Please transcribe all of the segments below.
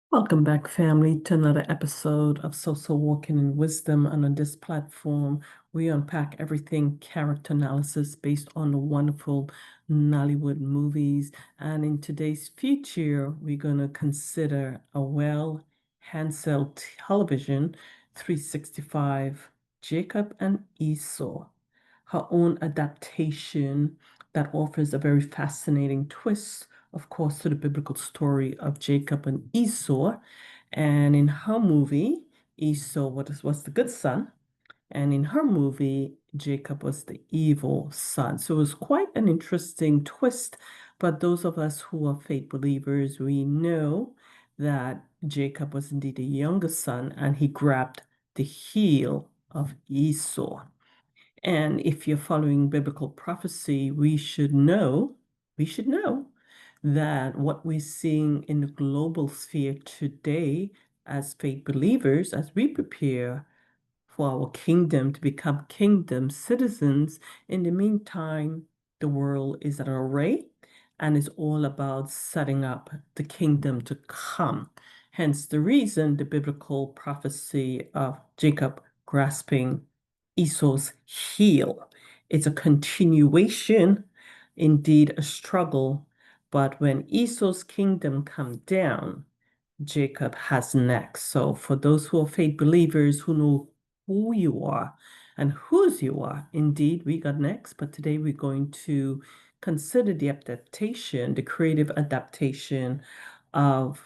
Welcome back, family, to another episode of Social Walking in Wisdom. And on this platform, we unpack everything character analysis based on the wonderful Nollywood movies. And in today's feature, we're going to consider Awele Hansel Television 365, Jacob and Esau, her own adaptation that offers a very fascinating twist, of course, to the biblical story of Jacob and Esau. And in her movie, Esau was the good son, and in her movie, Jacob was the evil son. So it was quite an interesting twist. But those of us who are faith believers, we know that Jacob was indeed the younger son, and he grabbed the heel of Esau. And if you're following biblical prophecy, we should know that what we're seeing in the global sphere today as faith believers, as we prepare for our kingdom to become kingdom citizens, in the meantime, the world is at array and is all about setting up the kingdom to come. Hence the reason the biblical prophecy of Jacob grasping Esau's heel. It's a continuation, indeed a struggle, but when Esau's kingdom come down, Jacob has next. So for those who are faith believers who know who you are and whose you are, indeed, we got next. But today we're going to consider the adaptation, the creative adaptation of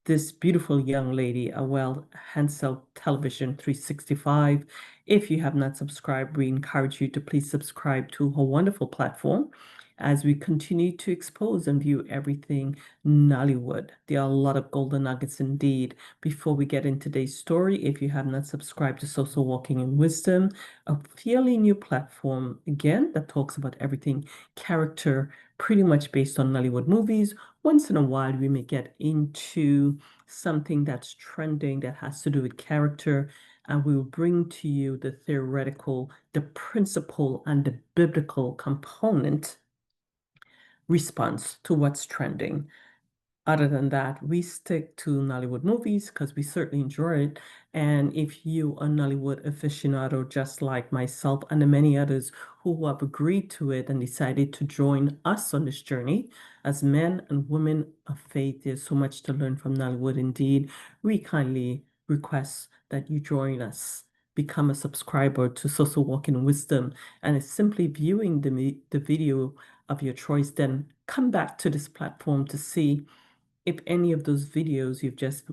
this beautiful young lady, Awele Hansel Television 365. If you have not subscribed, we encourage you to please subscribe to her wonderful platform as we continue to expose and view everything Nollywood. There are a lot of golden nuggets indeed. Before we get into today's story, if you have not subscribed to Social Walking in Wisdom, a fairly new platform, again, that talks about everything character, pretty much based on Nollywood movies. Once in a while, we may get into something that's trending that has to do with character, and we will bring to you the theoretical, the principle, and the biblical component response to what's trending. Other than that, we stick to Nollywood movies because we certainly enjoy it. And if you are a Nollywood aficionado, just like myself and the many others who have agreed to it and decided to join us on this journey, as men and women of faith, there's so much to learn from Nollywood indeed. We kindly request that you join us. Become a subscriber to Social Walking Wisdom, and it's simply viewing the video of your choice. Then come back to this platform to see if any of those videos you've just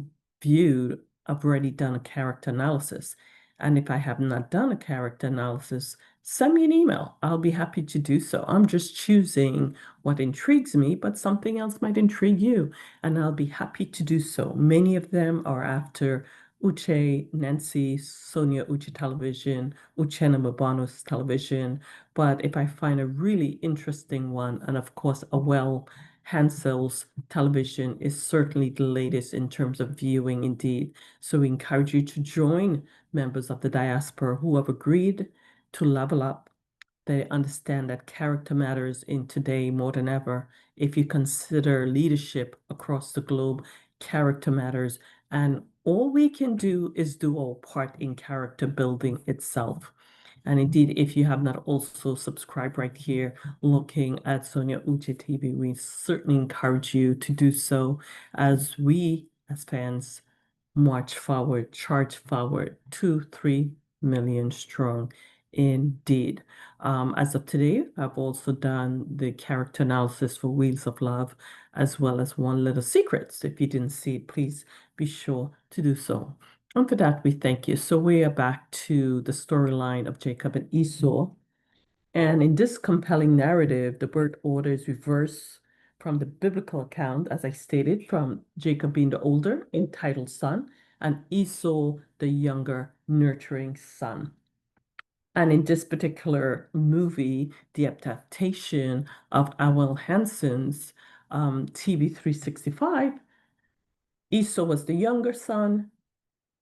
viewed, I've already done a character analysis. And if I have not done a character analysis, send me an email. I'll be happy to do so. I'm just choosing what intrigues me, but something else might intrigue you, and I'll be happy to do so. Many of them are after Uche, Nancy, Sonia Uche television, Uchenna Mabano's television. But if I find a really interesting one, and of course, a well Hansel's television is certainly the latest in terms of viewing indeed. So we encourage you to join members of the diaspora who have agreed to level up. They understand that character matters in today more than ever. If you consider leadership across the globe, character matters. And all we can do is do our part in character building itself. And indeed, if you have not also subscribed right here, looking at Sonia Uche TV, we certainly encourage you to do so as we, as fans, march forward, charge forward, 2, 3 million strong indeed. As of today, I've also done the character analysis for Wheels of Love, as well as One Little Secrets. If you didn't see it, please be sure to do so. And for that, we thank you. So we are back to the storyline of Jacob and Esau. And in this compelling narrative, the birth order is reversed from the biblical account, as I stated, from Jacob being the older, entitled son, and Esau, the younger, nurturing son. And in this particular movie, the adaptation of Awele Hansen's TV 365, Esau was the younger son,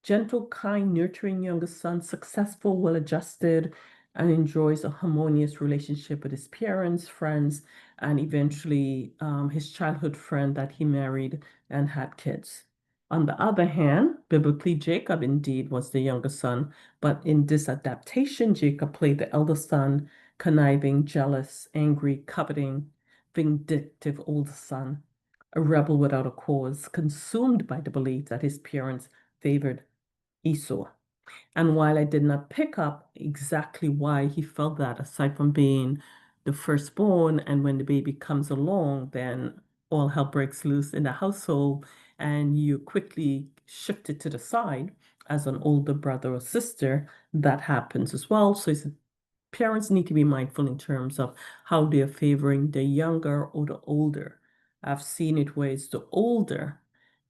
gentle, kind, nurturing younger son, successful, well-adjusted, and enjoys a harmonious relationship with his parents, friends, and eventually his childhood friend that he married and had kids. On the other hand, biblically, Jacob indeed was the younger son, but in this adaptation, Jacob played the elder son, conniving, jealous, angry, coveting, vindictive older son, a rebel without a cause, consumed by the belief that his parents favored Esau. And while I did not pick up exactly why he felt that, aside from being the firstborn, and when the baby comes along, then all hell breaks loose in the household, and you quickly shift it to the side as an older brother or sister, that happens as well. So it's parents need to be mindful in terms of how they're favoring the younger or the older. I've seen it where it's the older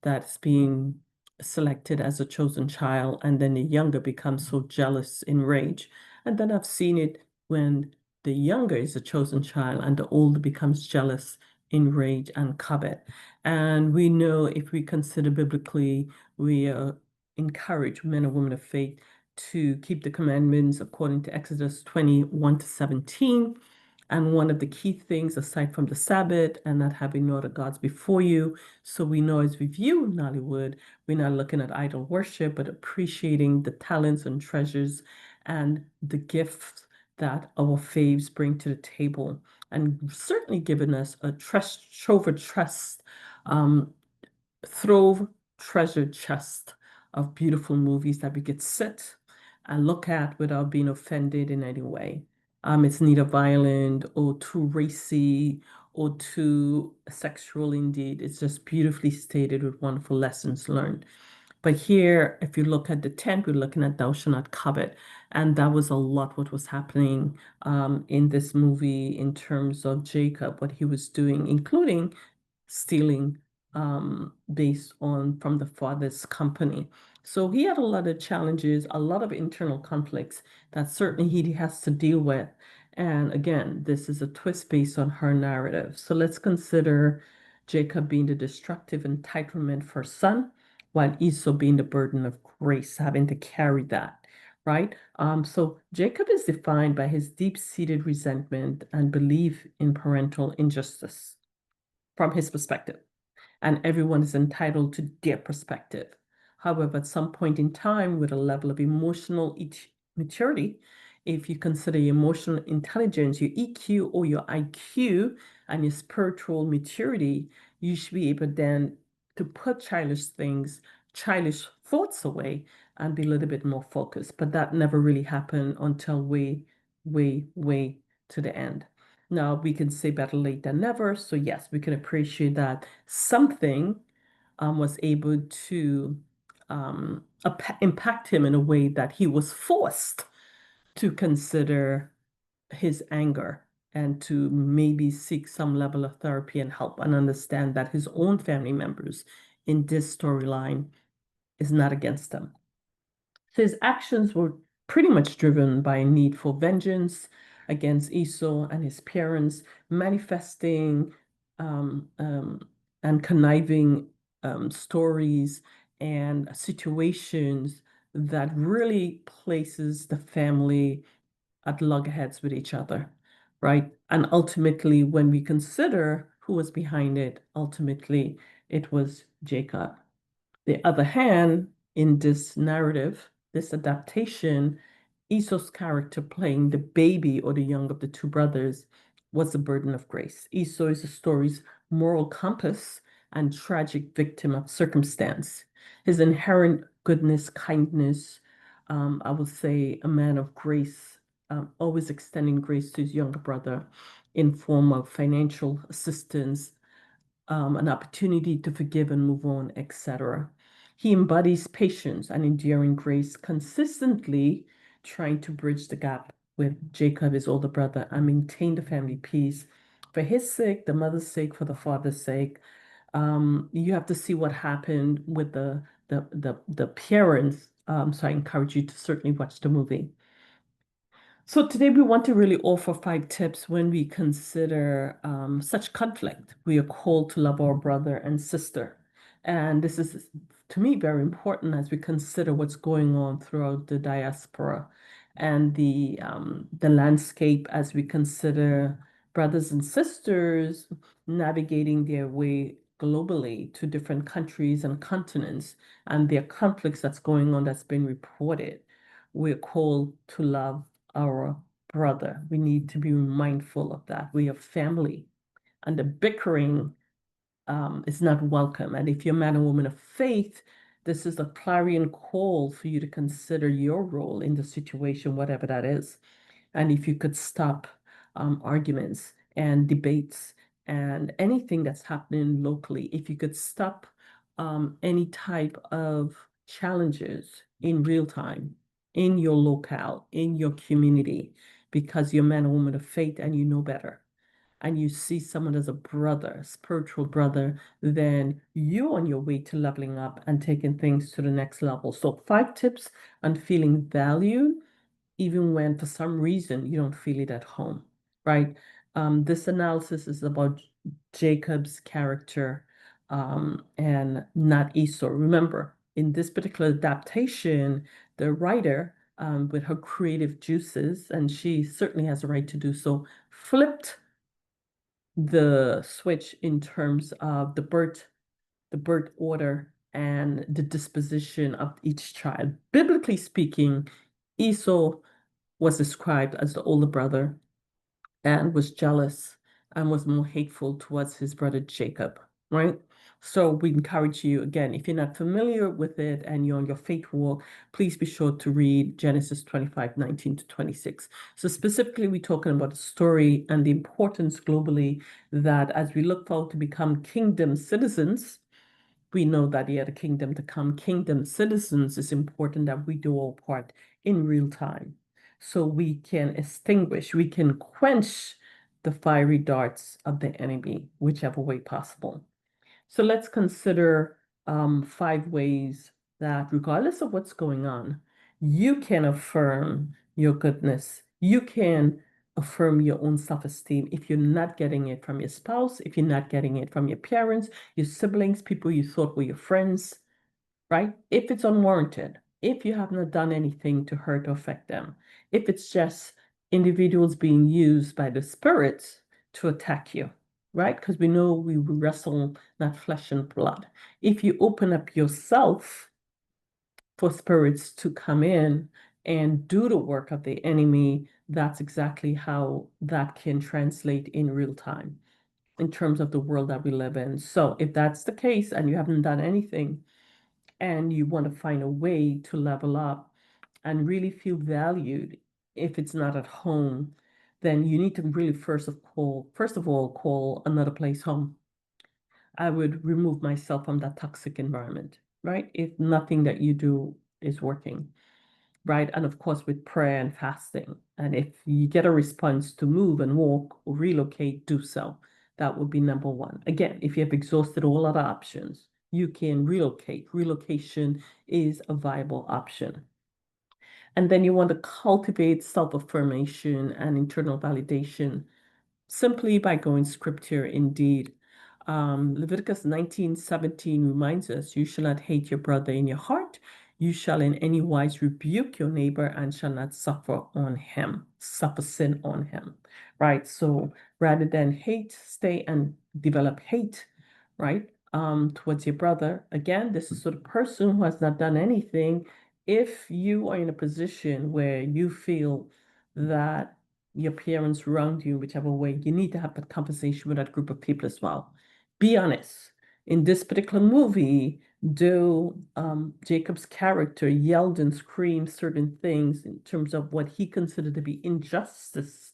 that's being selected as a chosen child, and then the younger becomes so jealous, enraged. And then I've seen it when the younger is a chosen child and the older becomes jealous, enraged, and covet. And we know if we consider biblically, we encourage men and women of faith to keep the commandments according to Exodus 21 to 17. And one of the key things, aside from the Sabbath and not having no other gods before you, so we know as we view Nollywood, we're not looking at idol worship, but appreciating the talents and treasures and the gifts that our faves bring to the table, and certainly giving us a trove of trust, um, throve treasure chest of beautiful movies that we could sit and look at without being offended in any way. It's neither violent or too racy or too sexual indeed. It's just beautifully stated with wonderful lessons learned. But here, if you look at the tent, we're looking at thou shalt not covet. And that was a lot what was happening in this movie in terms of Jacob, what he was doing, including stealing based on from the father's company. So he had a lot of challenges, a lot of internal conflicts that certainly he has to deal with. And again, this is a twist based on her narrative. So let's consider Jacob being the destructive entitlement for son, while Esau being the burden of grace, having to carry that, right? So Jacob is defined by his deep-seated resentment and belief in parental injustice from his perspective, and everyone is entitled to their perspective. However, at some point in time, with a level of emotional maturity, if you consider your emotional intelligence, your EQ or your IQ, and your spiritual maturity, you should be able then to put childish things, childish thoughts away and be a little bit more focused. But that never really happened until way, way, way to the end. Now, we can say better late than never. So, yes, we can appreciate that something was able to impact him in a way that he was forced to consider his anger and to maybe seek some level of therapy and help and understand that his own family members in this storyline is not against him. So his actions were pretty much driven by a need for vengeance against Esau and his parents, manifesting um, um, and conniving stories and situations that really places the family at loggerheads with each other, right? And ultimately, when we consider who was behind it, ultimately it was Jacob. The other hand, in this narrative, this adaptation, Esau's character playing the baby or the young of the two brothers was the burden of grace. Esau is the story's moral compass and tragic victim of circumstance. His inherent goodness, kindness, I would say a man of grace, always extending grace to his younger brother in form of financial assistance, an opportunity to forgive and move on, etc. He embodies patience and enduring grace, consistently trying to bridge the gap with Jacob, his older brother, and maintain the family peace for his sake, the mother's sake, for the father's sake. You have to see what happened with the parents. So I encourage you to certainly watch the movie. So today we want to really offer 5 tips when we consider such conflict. We are called to love our brother and sister. And this is, to me, very important as we consider what's going on throughout the diaspora and the landscape as we consider brothers and sisters navigating their way globally to different countries and continents, and there are conflicts that's going on that's been reported. We're called to love our brother. We need to be mindful of that. We are family, and the bickering is not welcome. And if you're a man or woman of faith, this is a clarion call for you to consider your role in the situation, whatever that is. And if you could stop arguments and debates and anything that's happening locally, if you could stop any type of challenges in real time, in your locale, in your community, because you're a man or woman of faith and you know better, and you see someone as a brother, spiritual brother, then you're on your way to leveling up and taking things to the next level. So, 5 tips on feeling valued even when for some reason you don't feel it at home, right? This analysis is about Jacob's character and not Esau. Remember, in this particular adaptation, the writer, with her creative juices, and she certainly has a right to do so, flipped the switch in terms of the birth order and the disposition of each child. Biblically speaking, Esau was described as the older brother and was jealous and was more hateful towards his brother Jacob, right? So we encourage you again, if you're not familiar with it and you're on your faith walk, please be sure to read Genesis 25:19-26. So specifically, we're talking about the story and the importance globally that as we look forward to become kingdom citizens, we know that the kingdom to come, kingdom citizens, is important that we do our part in real time. So we can extinguish, we can quench the fiery darts of the enemy, whichever way possible. So let's consider 5 ways that, regardless of what's going on, you can affirm your goodness. You can affirm your own self-esteem if you're not getting it from your spouse, if you're not getting it from your parents, your siblings, people you thought were your friends, right? If it's unwarranted, if you have not done anything to hurt or affect them, if it's just individuals being used by the spirits to attack you, right? Because we know we wrestle not flesh and blood. If you open up yourself for spirits to come in and do the work of the enemy, that's exactly how that can translate in real time in terms of the world that we live in. So if that's the case and you haven't done anything, and you want to find a way to level up and really feel valued if it's not at home, then you need to really first of all, call another place home. I would remove myself from that toxic environment, right? If nothing that you do is working, right? And of course, with prayer and fasting. And if you get a response to move and walk or relocate, do so. That would be number one. Again, if you have exhausted all other options, you can relocate. Relocation is a viable option. And then you want to cultivate self-affirmation and internal validation simply by going scripture indeed. Leviticus 19:17 reminds us, you shall not hate your brother in your heart. You shall in any wise rebuke your neighbor and shall not suffer sin on him, right? So rather than hate, stay and develop hate, right? Towards your brother. Again, this is sort of person who has not done anything. If you are in a position where you feel that your parents wronged you, whichever way, you need to have a conversation with that group of people as well. Be honest. In this particular movie, though Jacob's character yelled and screamed certain things in terms of what he considered to be injustice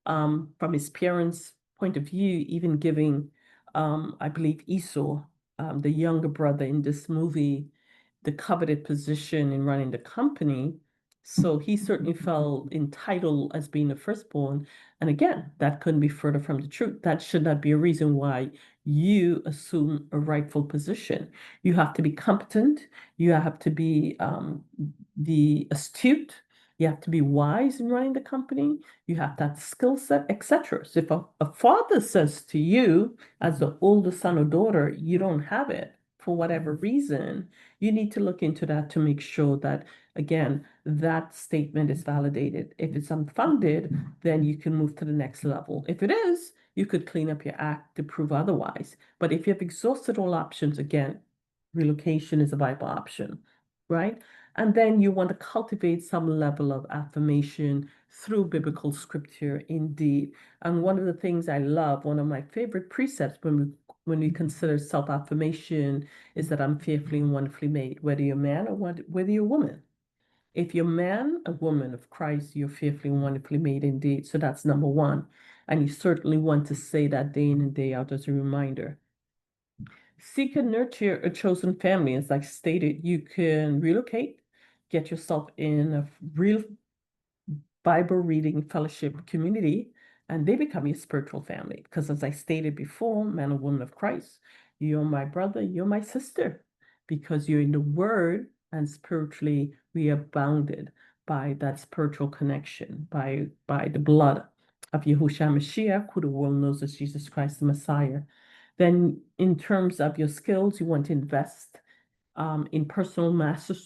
from his parents' point of view, even giving, I believe, Esau, the younger brother in this movie, the coveted position in running the company. So he certainly felt entitled as being the firstborn. And again, that couldn't be further from the truth. That should not be a reason why you assume a rightful position. You have to be competent. You have to be the astute. You have to be wise in running the company. You have that skill set, etc. So if a father says to you, as the older son or daughter, you don't have it for whatever reason, you need to look into that to make sure that, again, that statement is validated. If it's unfounded, then you can move to the next level. If it is, you could clean up your act to prove otherwise. But if you have exhausted all options, again, relocation is a viable option, right? And then you want to cultivate some level of affirmation through biblical scripture, indeed. And one of the things I love, one of my favorite precepts when we consider self-affirmation is that I'm fearfully and wonderfully made, whether you're a man or whether you're a woman. If you're a man, a woman of Christ, you're fearfully and wonderfully made indeed. So that's number one. And you certainly want to say that day in and day out as a reminder. Seek and nurture a chosen family. As I stated, you can relocate, get yourself in a real Bible reading fellowship community, and they become your spiritual family. Because as I stated before, man and woman of Christ, you're my brother, you're my sister, because you're in the Word, and spiritually we are bounded by that spiritual connection, by the blood of Yahushua Mashiach, who the world knows as Jesus Christ the Messiah. Then, in terms of your skills, you want to invest in personal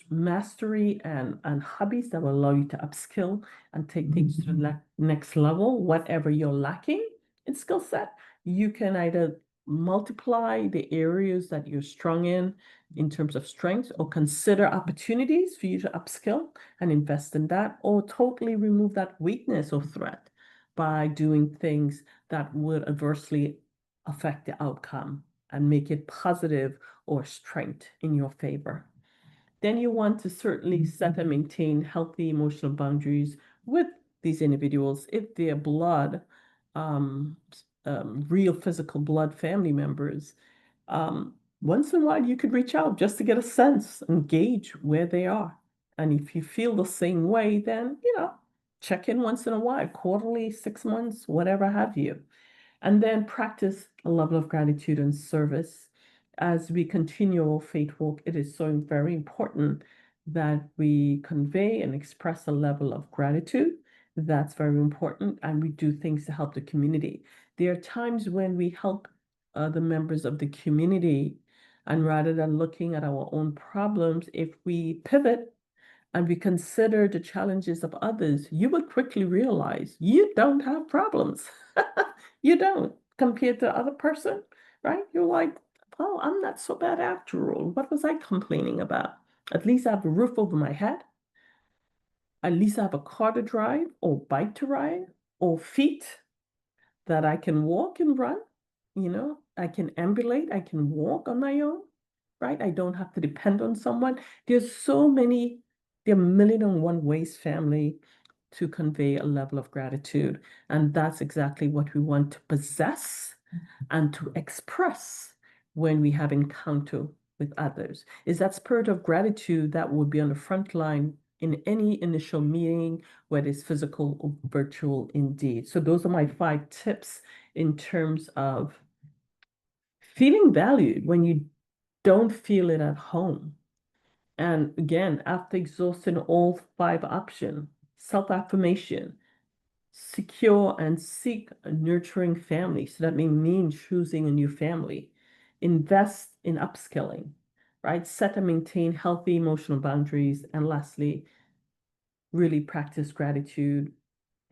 mastery and hobbies that will allow you to upskill and take things to the next level. Whatever you're lacking in skill set, you can either multiply the areas that you're strong in terms of strengths, or consider opportunities for you to upskill and invest in that, or totally remove that weakness or threat by doing things that would adversely affect the outcome and make it positive or strength in your favor. Then you want to certainly set and maintain healthy emotional boundaries with these individuals if they're blood, um, real physical blood family members. Once in a while, you could reach out just to get a sense and gauge where they are. And if you feel the same way, then, check in once in a while, quarterly, 6 months, whatever have you. And then practice a level of gratitude and service. As we continue our faith walk, it is so very important that we convey and express a level of gratitude. That's very important. And we do things to help the community. There are times when we help the members of the community, and rather than looking at our own problems, if we pivot and we consider the challenges of others, you will quickly realize you don't have problems. You don't, compared to the other person, right? You're like, well, I'm not so bad after all. What was I complaining about? At least I have a roof over my head. At least I have a car to drive, or bike to ride, or feet that I can walk and run. I can ambulate, I can walk on my own, right? I don't have to depend on someone. There are a million and one ways, family, to convey a level of gratitude. And that's exactly what we want to possess and to express when we have encounter with others. Is that spirit of gratitude that would be on the front line in any initial meeting, whether it's physical or virtual indeed. So those are my 5 tips in terms of feeling valued when you don't feel it at home. And again, after exhausting all 5 options, self-affirmation, secure and seek a nurturing family. So that may mean choosing a new family, invest in upskilling, right? Set and maintain healthy emotional boundaries. And lastly, really practice gratitude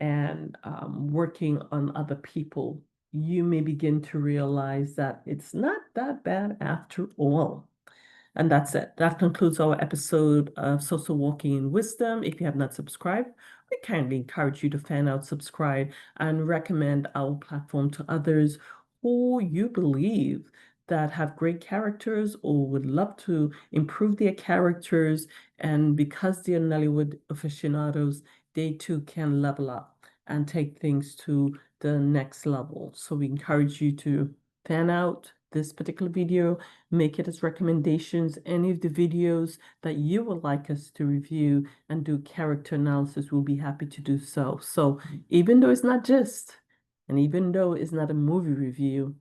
and working on other people. You may begin to realize that it's not that bad after all. And that's it. That concludes our episode of Social Walking in Wisdom. If you have not subscribed, we kindly encourage you to fan out, subscribe, and recommend our platform to others who you believe that have great characters or would love to improve their characters. And because they're Nollywood aficionados, they too can level up and take things to the next level. So we encourage you to fan out this particular video, make it as recommendations, any of the videos that you would like us to review and do character analysis, we'll be happy to do so. So even though it's not just, and even though it's not a movie review,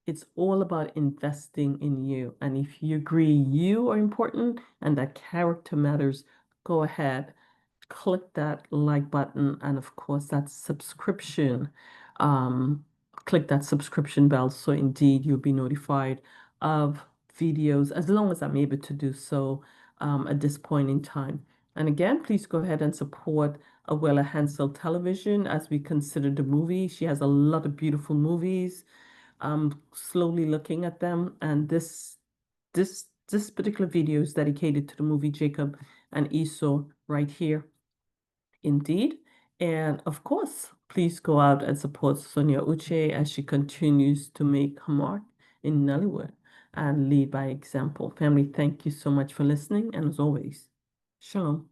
it's all about investing in you. And if you agree you are important and that character matters, go ahead, click that like button, and of course that subscription. Um, Click that subscription bell so indeed you'll be notified of videos as long as I'm able to do so at this point in time. And again, please go ahead and support Awele Hansel Television as we consider the movie. She has a lot of beautiful movies. I'm slowly looking at them, and this particular video is dedicated to the movie Jacob and Esau right here. Indeed. And of course, please go out and support Sonia Uche as she continues to make her mark in Nollywood and lead by example. Family, thank you so much for listening. And as always, shalom.